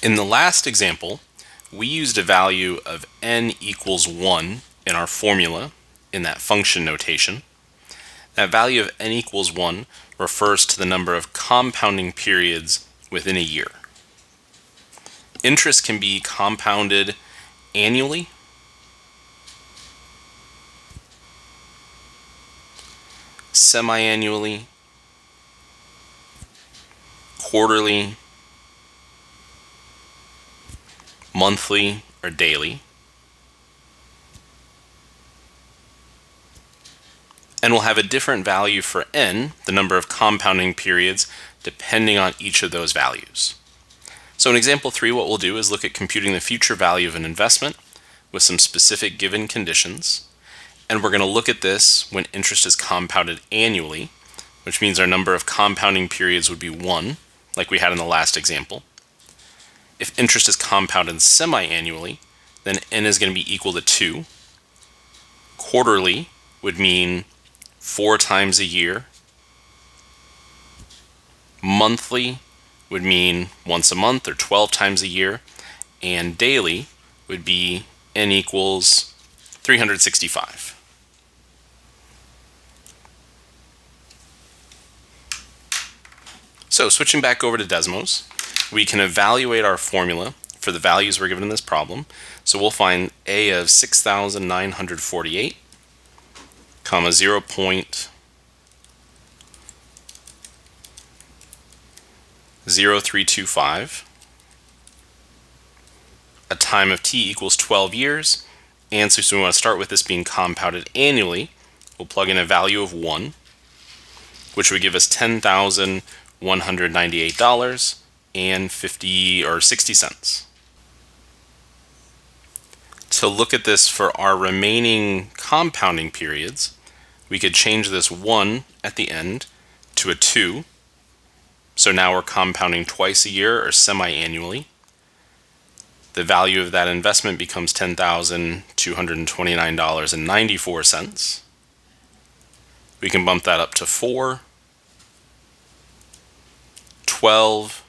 In the last example, we used a value of n equals 1 in our formula in that function notation. That value of n equals 1 refers to the number of compounding periods within a year. Interest can be compounded annually, semi-annually, quarterly, monthly, or daily. And we'll have a different value for n, the number of compounding periods, depending on each of those values. So in example 3, what we'll do is look at computing the future value of an investment with some specific given conditions. And we're going to look at this when interest is compounded annually, which means our number of compounding periods would be 1, like we had in the last example. If interest is compounded semi-annually, then n is going to be equal to 2. Quarterly would mean 4 times a year. Monthly would mean once a month or 12 times a year. And daily would be n equals 365. So switching back over to Desmos, we can evaluate our formula for the values we're given in this problem. So we'll find a of 6,948, comma 0.0325, a time of t equals 12 years, and so we want to start with this being compounded annually. We'll plug in a value of 1, which would give us $10,198.60. To look at this for our remaining compounding periods, we could change this 1 at the end to a 2. So now we're compounding twice a year or semi-annually. The value of that investment becomes $10,229.94. We can bump that up to 4, 12,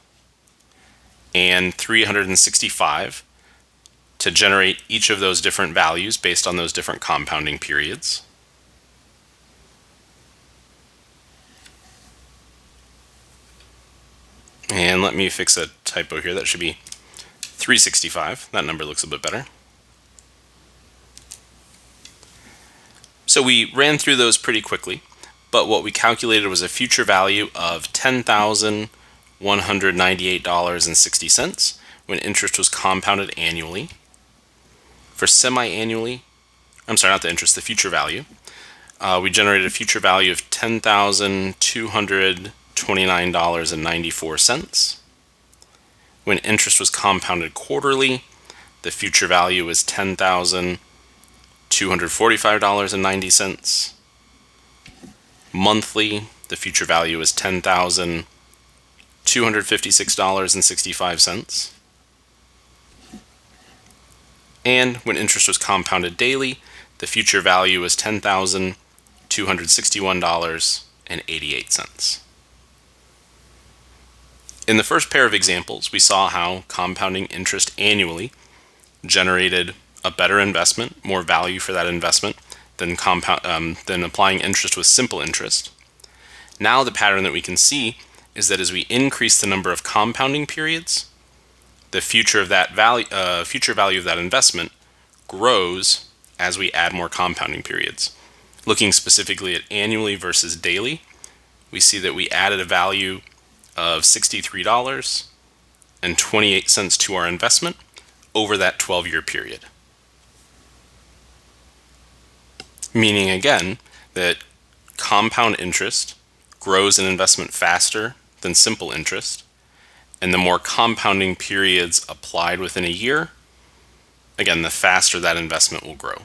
and 365 to generate each of those different values based on those different compounding periods. And let me fix a typo here. That should be 365. That number looks a bit better. So we ran through those pretty quickly, but what we calculated was a future value of $10,198.60 when interest was compounded annually. For semi-annually, I'm sorry, not the interest, the future value, we generated a future value of $10,229.94. When interest was compounded quarterly, the future value was $10,245.90. Monthly, the future value is $10,256.65. And when interest was compounded daily, the future value was $10,261.88. In the first pair of examples, we saw how compounding interest annually generated a better investment, more value for that investment than applying interest with simple interest. Now the pattern that we can see is that as we increase the number of compounding periods, the future value of that investment grows as we add more compounding periods. Looking specifically at annually versus daily, we see that we added a value of $63.28 to our investment over that 12-year period. Meaning again that compound interest grows an investment faster than simple interest, and the more compounding periods applied within a year, again, the faster that investment will grow.